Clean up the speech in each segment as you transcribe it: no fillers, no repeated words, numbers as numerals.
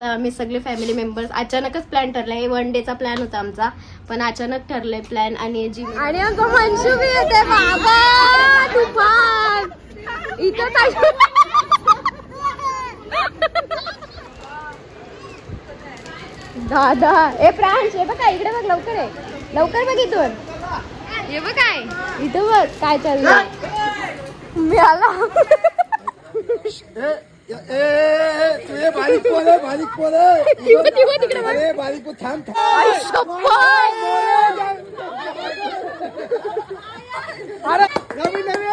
आम्ही सगळे family members अचानकच प्लॅन ठरलाय. 1 डेचा प्लॅन होता आमचा, पण अचानक ठरलाय प्लॅन. आणि आणि मनशू भी येते बाबा तुफान इथं काय दादा. ए प्रांश हे बघ काय इकडे बघ, लवकर आहे, लवकर बघ इथून. हे बघ काय इथं बघ काय चाललंय. मी आला तुझे बारीक पोर आहे, बारीक पोर आहे. तिकडे बारीक पोर थांब नवीन नवीन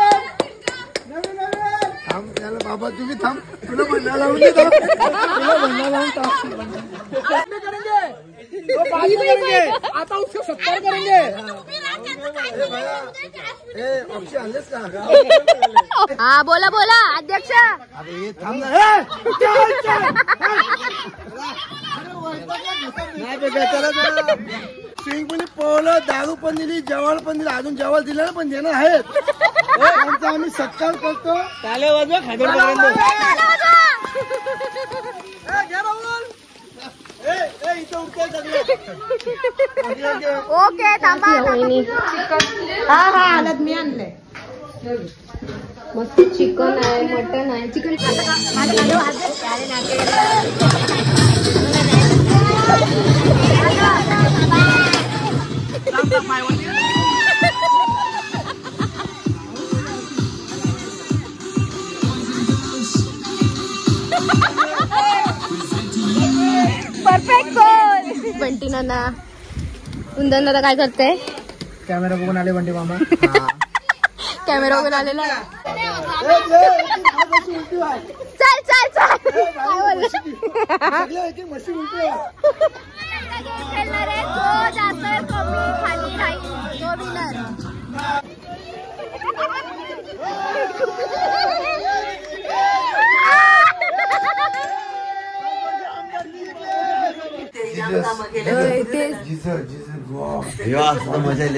नवीन नवीन थांब त्याला बाबा तुम्ही थांब. तुला म्हणा लावून दे, तुला म्हणा लावून करेंगे आता उसको 70 करेंगे. हा बोला बोला अध्यक्ष. अरे थांब ना. नाही बेटा चला चला. स्विमिंग पूल पोहलं, दारू पण दिली, जेवण पण दिलं, अजून जेवण दिलं पण देणं आहेत. आमचा आम्ही सत्कार करतो. टाळे वाजवा खादोड. ओके थांबा. हा हा आलत मी आणलंय. मस्त चिकन आहे, मटन आहे. चिकन परफेक्ट गोल. बंटी नाना उंदन दादा काय करते? कॅमेरा बघून आले बंटी मामा. कॅमेरा बघून आलेला. चल चल चल मशी उलटी खाली राहील तो विनर. मजा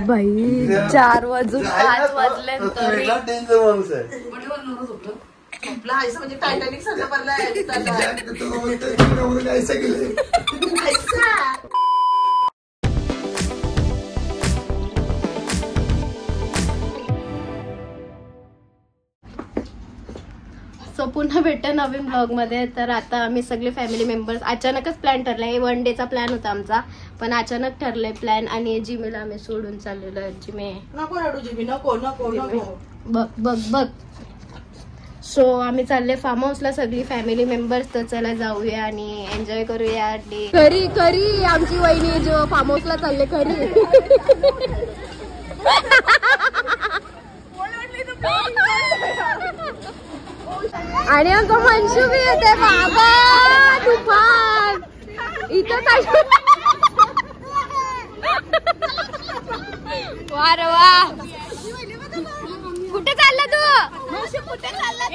बाई 4 वाजून 5 वाजले तरी डेंजर माणूस आहे. म्हणजे टायटॅनिक सारखं पडलाय. सो पुन्हा भेटते नवीन ब्लॉग मध्ये. तर आता आम्ही सगळे फॅमिली मेंबर्स अचानकच प्लॅन ठरलाय. 1 डेचा प्लॅन होता आमचा, पण अचानक ठरलाय प्लॅन. आणि जिमीला आम्ही सोडून चाललेलो आहे. जिमी नको रडू जिमी, नको नको नको. बघ बघ बघ. सो आम्ही चालले फार्म हाऊसला सगळी फॅमिली मेंबर्स. तर चला जाऊया आणि एन्जॉय करूया डे. खरी खरी आमची वहिनी जो फार्म हाऊसला चालले खरी. आणि मनशू भी येते बाबा तुफान इथं काय. वा रे वा. कुठे चालला तू? कुठे चालला?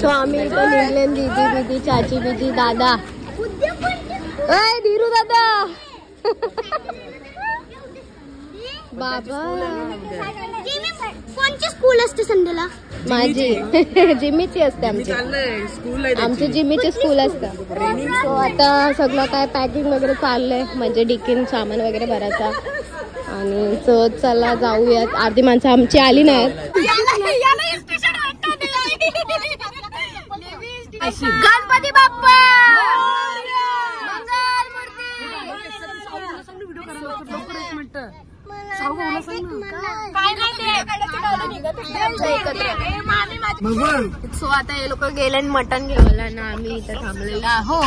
सो आम्ही इथं निघले. दीदी बिदी चाची बिजी दादा. अय धीरू दादा बाबा. कोणची स्कूल असते संडेला? माझी जिमीची असते. आमची जिमीची स्कूल असतं. सो आता सगळं काय पॅकिंग वगैरे चाललंय, म्हणजे डिकीन सामान वगैरे भरायचा. आणि सो चला जाऊयात. अर्धी माणसं आमची आली नाहीत. गणपती बाप्पा सो आता हे लोक गेले मटन घेऊला ना. आम्ही इथं थांबलेला हो.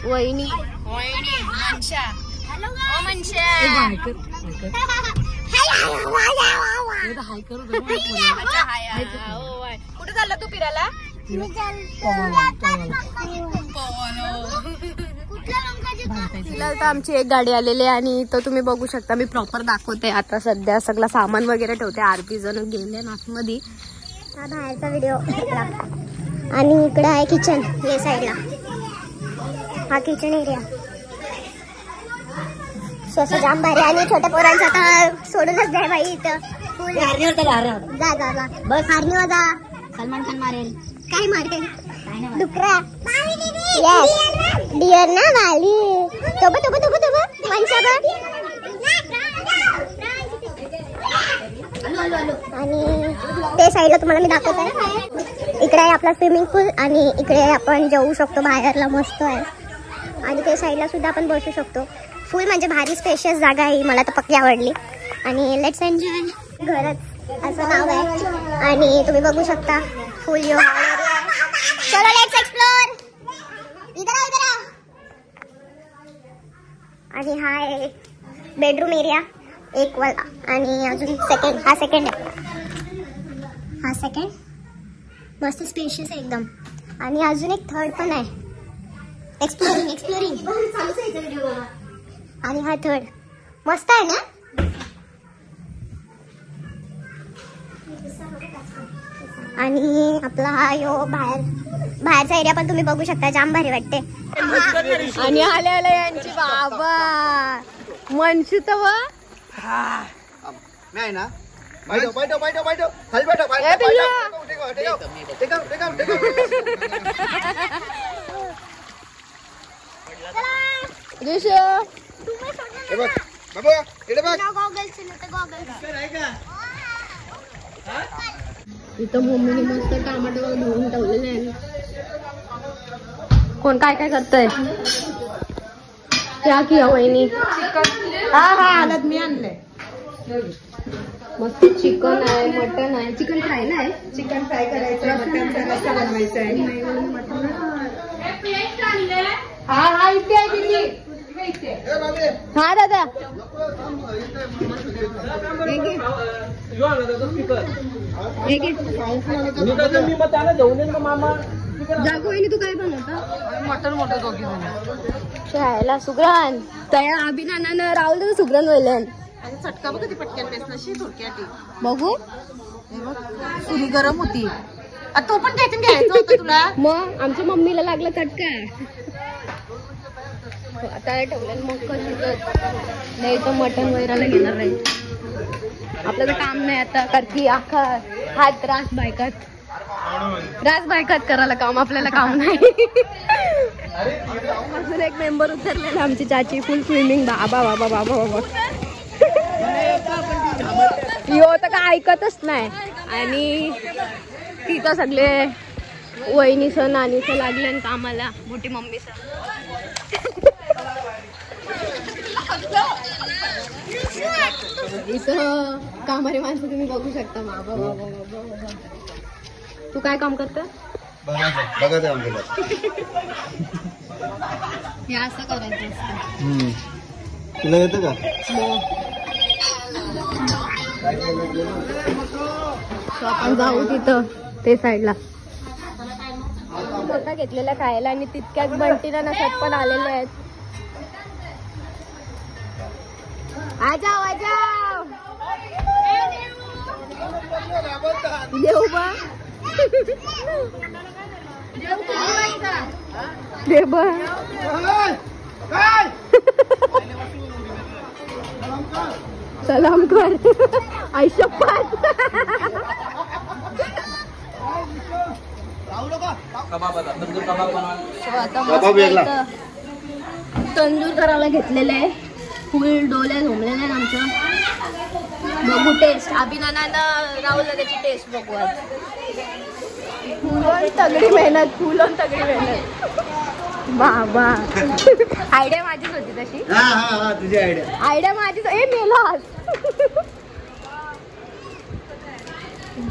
वहिनी कुठे चालला तू फिरायला? तिला तर आमची एक गाडी आलेली आहे. आणि तो तुम्ही बघू शकता, मी प्रॉपर दाखवते. आता सध्या सगळं सामान वगैरे ठेवते. आरती जण गेले नाचमध्ये. हा बाहेरचा व्हिडिओ. आणि इकडे आहे किचन या साईडला. हा किचन एरिया. सो असं जाम भारी आणि छोट्या पोरांचं आता सोडूनच द्याय बाई इथं फुल जा जा जा बस हारणी जा सलमान खान मारेल काय मारते डुकरा येस डिअर ना वाली तो मनशा आणि ते साईडला तुम्हाला मी दाखवत आहे. इकडे आहे आपला स्विमिंग पूल आणि इकडे आपण जाऊ शकतो बाहेरला मस्त आहे आणि ते साईडला सुद्धा आपण बसू शकतो. फुल म्हणजे भारी स्पेशियस जागा आहे मला तर पक्की आवडली आणि लेट्स एन्जॉय. घरच असं नाव आहे आणि तुम्ही बघू शकता फुल यो चलो लेट्स एक्सप्लोर. इधर आणि हा आहे बेडरूम एरिया एक वाला आणि अजून सेकंड हा सेकंड मस्त स्पेशियस आहे एकदम आणि अजून एक थर्ड पण आहे एक्सप्लोरिंग आणि हा थर्ड मस्त आहे ना. आणि आपला हा यो बाहेरचा एरिया पण तुम्ही बघू शकता जाम भारी वाटते. आणि आल्या यांची बाबा मनशू तर नाही ना बैठो खाली बैठो इथं मम्मीने मस्त टमाटर धुवून ठेवलेले आहे. कोण काय काय करतय क्या किया वहिनी. हा हळद मी आणलंय. मस्त चिकन आहे मटन आहे. चिकन फ्राय आहे चिकन फ्राय करायचं मटन रस्सा बनवायचा आहे. हा इथे आहे दिदी. हा दादा जागो वहिनी तू काय बनवता. मटन दोघी शाळेला सुग्रण तया अभिनानानं राहुल तर सुग्रण वैलन आणि चटका बघ ती पटक्यात बेसनाशी थोडक्यात बघू. चुली गरम होती. तो पण त्यातून घ्यायचं होतं तुला. मग आमच्या मम्मीला लागला चटका आता ठेवलं मग कशी नाही तर मटन वगैरे घेणार नाही. आपल्याला काम नाही आता कारण अख्खा हात त्रास बायकात करायला काम आपल्याला काम नाही. अजून एक मेंबर उतरलेला आमची चाची फुल स्विमिंग बाबा बाबा बाबा बाबा यो तर काय ऐकतच नाही. आणि तिथं सगळे वहिनीचं नानीचं लागले कामाला मोठी मम्मीचं. इथं कामारी माणसं तुम्ही बघू शकता बाबा बाबा बाबा बाबा. तू काय काम करत हे असं करायचं असतं. तुला येतं का. आपण जाऊ तिथं ते साईडला स्वतः घेतलेला खायला आणि तितक्याच बंटीला नसत पण आलेले आहेत. आजाव देऊ बा दे बा सलाम कर आयशप्पत. तंदूर करायला घेतलेलं आहे. फुल डोले झोमलेले आहेत आमचं. बघू टेस्ट अभिनानानं राहुलला त्याची टेस्ट बघू. फुल तगडी मेहनत बाबा. आयडिया माझीच होती तशी. तुझी आयडिया माझीच. ए मेलास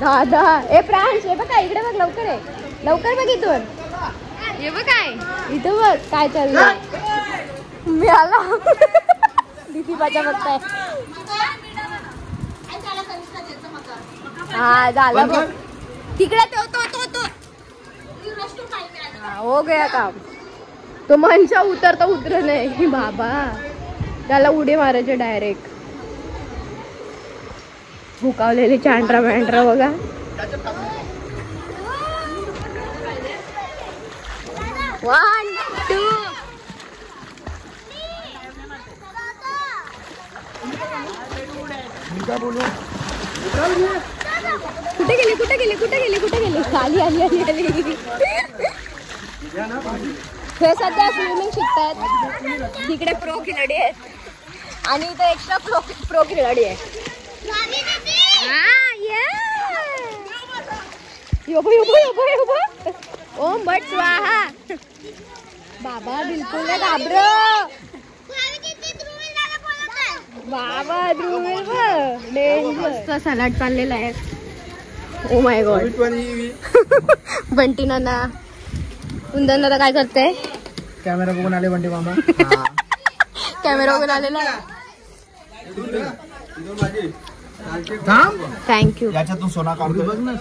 दादा. ए प्रांश हे बघ काय इकडे बघ लवकर आहे लवकर बघ इथून. हे बघ काय इथं बघ काय चाललं. मी आला दीदी बाजा बघताय. हा झालं बघ तिकडे तो हो गया काम. तो मनशा उतरता उतर नाही बाबा. त्याला उडी मारायचे डायरेक्ट. भुकावलेली चांड्रा मँड्रा बघा. वन टू काय बोलू कुठे गेली कुठे गेली कुठे गेली कुठे गेली आली आली आली आली हे सध्या स्विमिंग शिकतायत तिकडे प्रो खिलाडी आहेत आणि इथे एक्स्ट्रा प्रो खिलाडी आहे ओम भट स्वाहा बाबा बिलकुल नाही घाबर बाबा ध्रुव सलाड चाललेला आहे ओ माय गॉड बंटी नाना कुंदन दादा काय करते कॅमेरा बघून आले बंटी मामा कॅमेरा बघून आलेला थँक्यू याच्यातून सोना काढतो बघ ना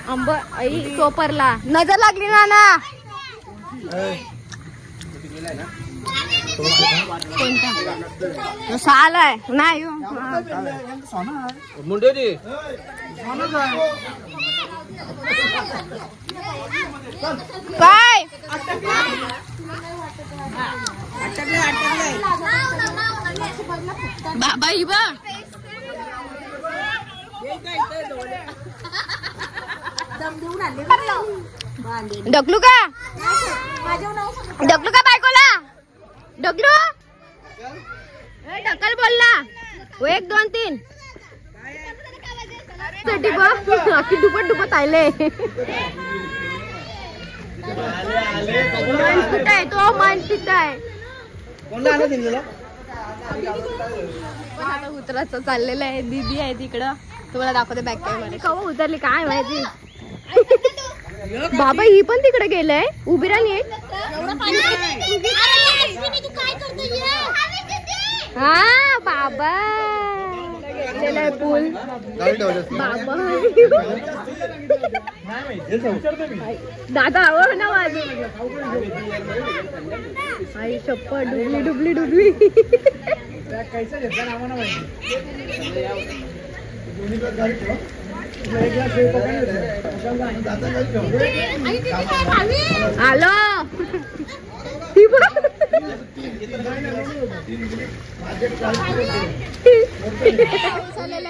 अंब आई चोपरला नजर लागली नाना कोणता साल आहे नाही मुंडे काय बाबा इबा ढकलू का ढकलू का बायकोला ढकलू ढकल बोलला 1 2 3 आखी डुबत डुबत आले मन कुठं आहे तो मन तिथं आहे आता उतरायचं चाललेलं आहे दीदी आहे तिकडं तुम्हाला दाखवते बॅक कॅमेरा कवा उतरली काय माहिती बाबा ही पण तिकडे गेलंय उभी राहिली हा बाबा पूल बाबा दादा आवड ना माझी आई शप्पथ डुबली डुबली डुबली आलो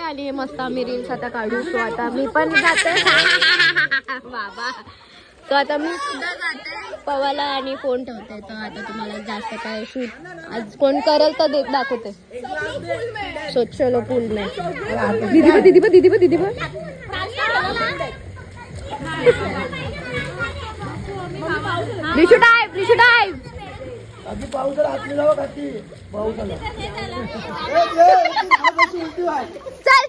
आली मस्त आम्ही रील्स आता काढू सो आता मी पण जाते बाबा तो आता मी सुद्धा जाते पवाला आणि फोन ठेवते तर आता तुम्हाला जास्त काय शूट आज कोण करेल तर दाखवते चलो पूल नाही दीदी रिशू डाइव अभी पाऊस हातली जावं काकी पाऊस आला चल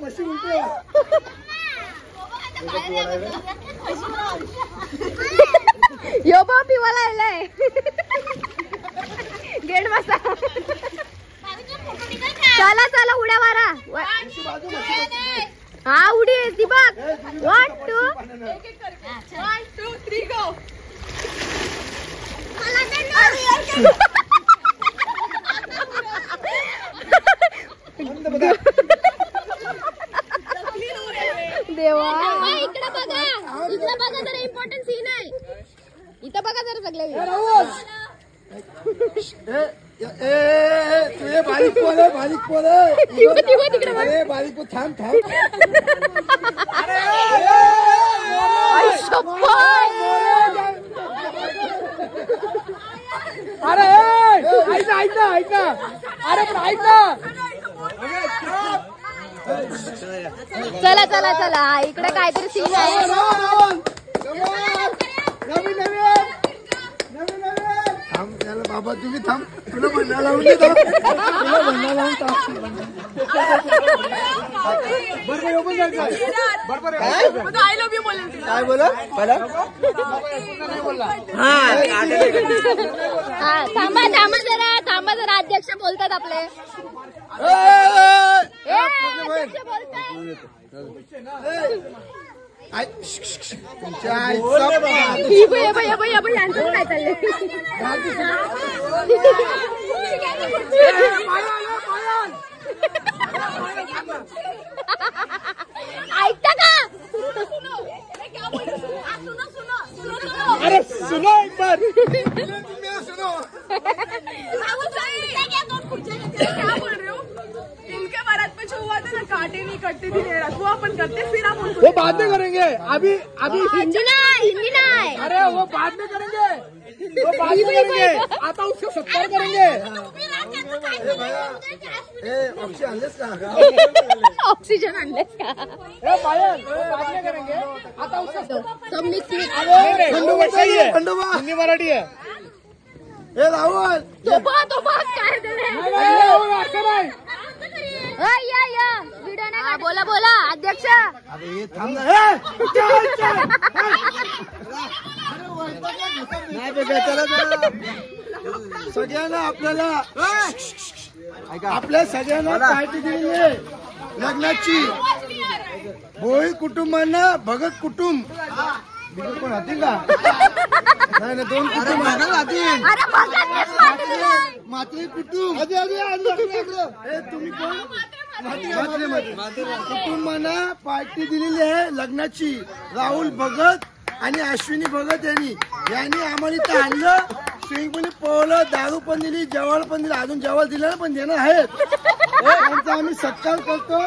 मशी उलटी यो बा पिवाला आलाय गेट बसा चला उड्या मारा हा उडी ती बघ 1 2 3 गो देवा इकडे बघा जरा इम्पॉर्टंट सीन आहे इथं बघा जरा सगळे बारीक पोल तिकडे बारीक पोल थांब अरे ऐक ना अरे पण ऐक ना चला इकडे काहीतरी सीन आहे थांब त्याला बाबा तुम्ही थांब तुला म्हणा लावून देतो आय लव्ह यू बोलेल काय बोला थांबा जरा अध्यक्ष बोलतात आपले अध्यक्ष बोलतात यांचं काय चाललंय ऐकता का अरे सुनो एक बार सुनो क्या बोल रहे हो? इनके बारात में जो हुआ था ना, काटे नहीं कटते थी लेरा, वो अपन करते, फिर हम उनको वो बाद में करेंगे, अभी हिंदी नाही अरे वो बाद में करेंगे, वो बाद में करेंगे, आता उससे सत्कार करेंगे. ऑक्सिजन आणलेस का? पायल बाद में करेंगे, आता उससे सब मिक्स खंडोबा हिंदी मराठी आहे. हे राहुल तो बघ काय झालंय. व्हिडिओ नाही. बोला अध्यक्ष. अरे हे थांब ना. नाही बघा चला सगळ्यांना आपल्या सगळ्यांना पार्टी दिली आहे लग्नाची. भोई कुटुंबांना भगत कुटुंब कोण राहतील का? नाही ना, 2 कुटुंब मात्री कुटुंब. हे तुम्ही कोण? कुटुंबांना पार्टी दिलेली आहे लग्नाची. राहुल भगत आणि अश्विनी भगत यांनी आम्हाला इथं आणलं. स्विमिंग पूल पोहलं, दारू पण दिली, जेवण पण दिलं, अजून जेवण दिलं पण देणं आहेत. त्यांचा आम्ही सत्कार करतो.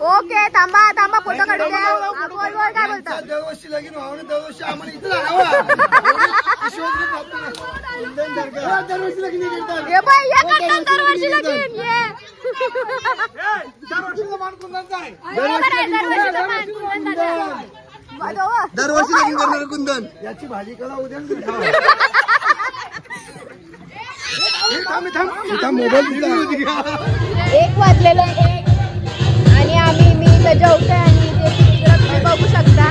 ओके थांबा फोटो काढू द्या. काय बोलता? दरवर्षी लगीन व्हावं, दरवर्षी आम्हाला इथं राहावं. दरवर्षी लगीन करतात. हे बाई, या करतात दरवर्षी लगीन. दरवर्षी लगीन करणार कुंदन. याची भाजी करा उद्या. मोबाईल 1 वाजलेलं आहे आणि मी इथं जेवतोय आणि ते बघू शकता.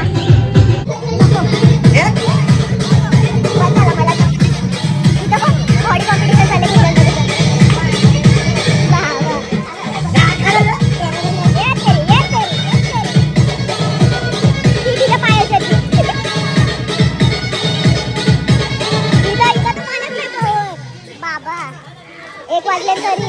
बाबा 1 वाजले तरी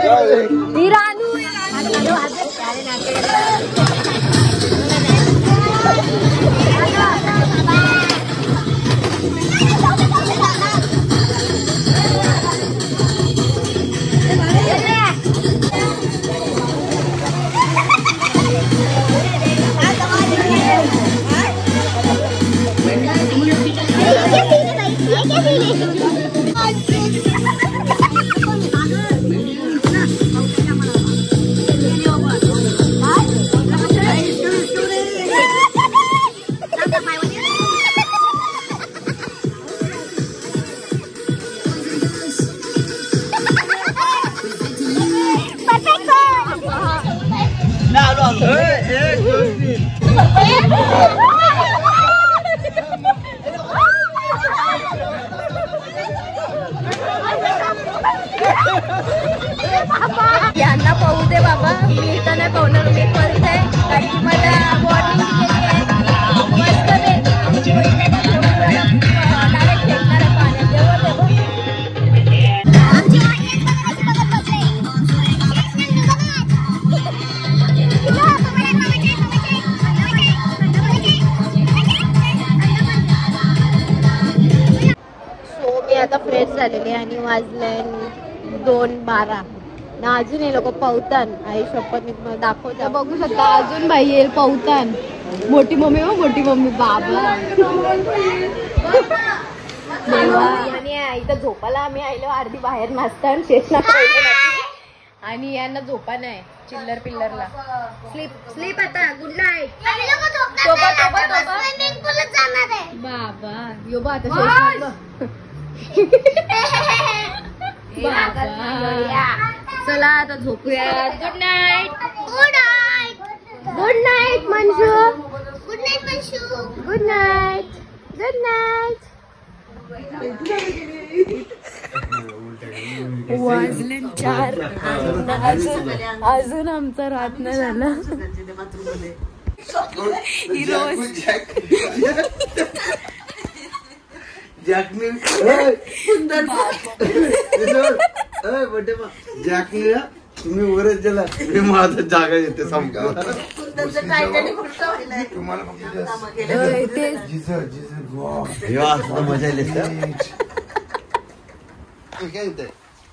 ही रानू यांना पाहू दे बाबा, मी इथं नाही पाहणार, मी करते कारण की मला वॉर्निंग दिलेली आहे. मस्त डायरेक्ट फेकणार आहे पाण्यात. सो मी आता फ्रेश झालेली आणि वाजलंय 2:12 ना अजून हे लोक पवतान. आई शपथ मी तुम्हाला दाखवते, बघू शकता अजून बाई येईल पवतान. मोठी मम्मी हो, मोठी मम्मी बाबा देवा. आणि इथं झोपाला आम्ही आलो अर्धी बाहेर नाचता शेषना आणि यांना झोपा नाही चिल्लर पिल्लरला. स्लीप स्लीप आता. गुड नाईट बाबा. यो बा आता चला आता झोपूया. Good night. Good night. Good night Manju. Good night Manju. Good night. Good night. वाजले 4. अजून आमचा रात नाही झाला. तुम्ही वरच गेला, मी माझा जागा येते समजा. मजा येते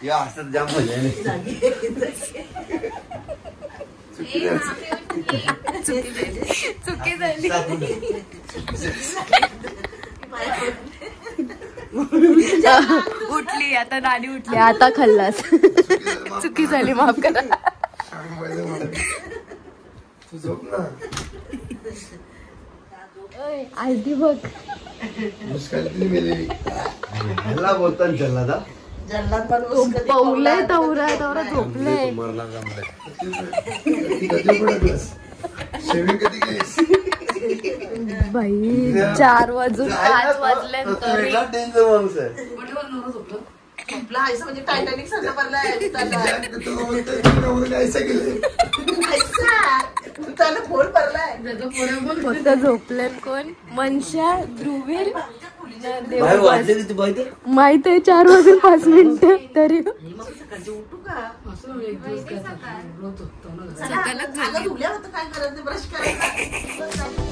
या असं जाम मजा येते. चुकी झाली. उठली आता, नानी उठली आता, खल्लास. चुकी झाली, माफ करा. आधी बघ बोलता जल्लादा पवलंय तवरा तवरा झोपलंय. बाई 4 वाजून 5 वाजले तरी म्हणजे टायटॅनिक सारखं भरलाय. फोन भरलाय फक्त झोपले. कोण? मनशा, ध्रुवीर, माहित आहे 4 वाजून 5 मिनिटं तरी. सकाळी काय करत ब्रश करायचं.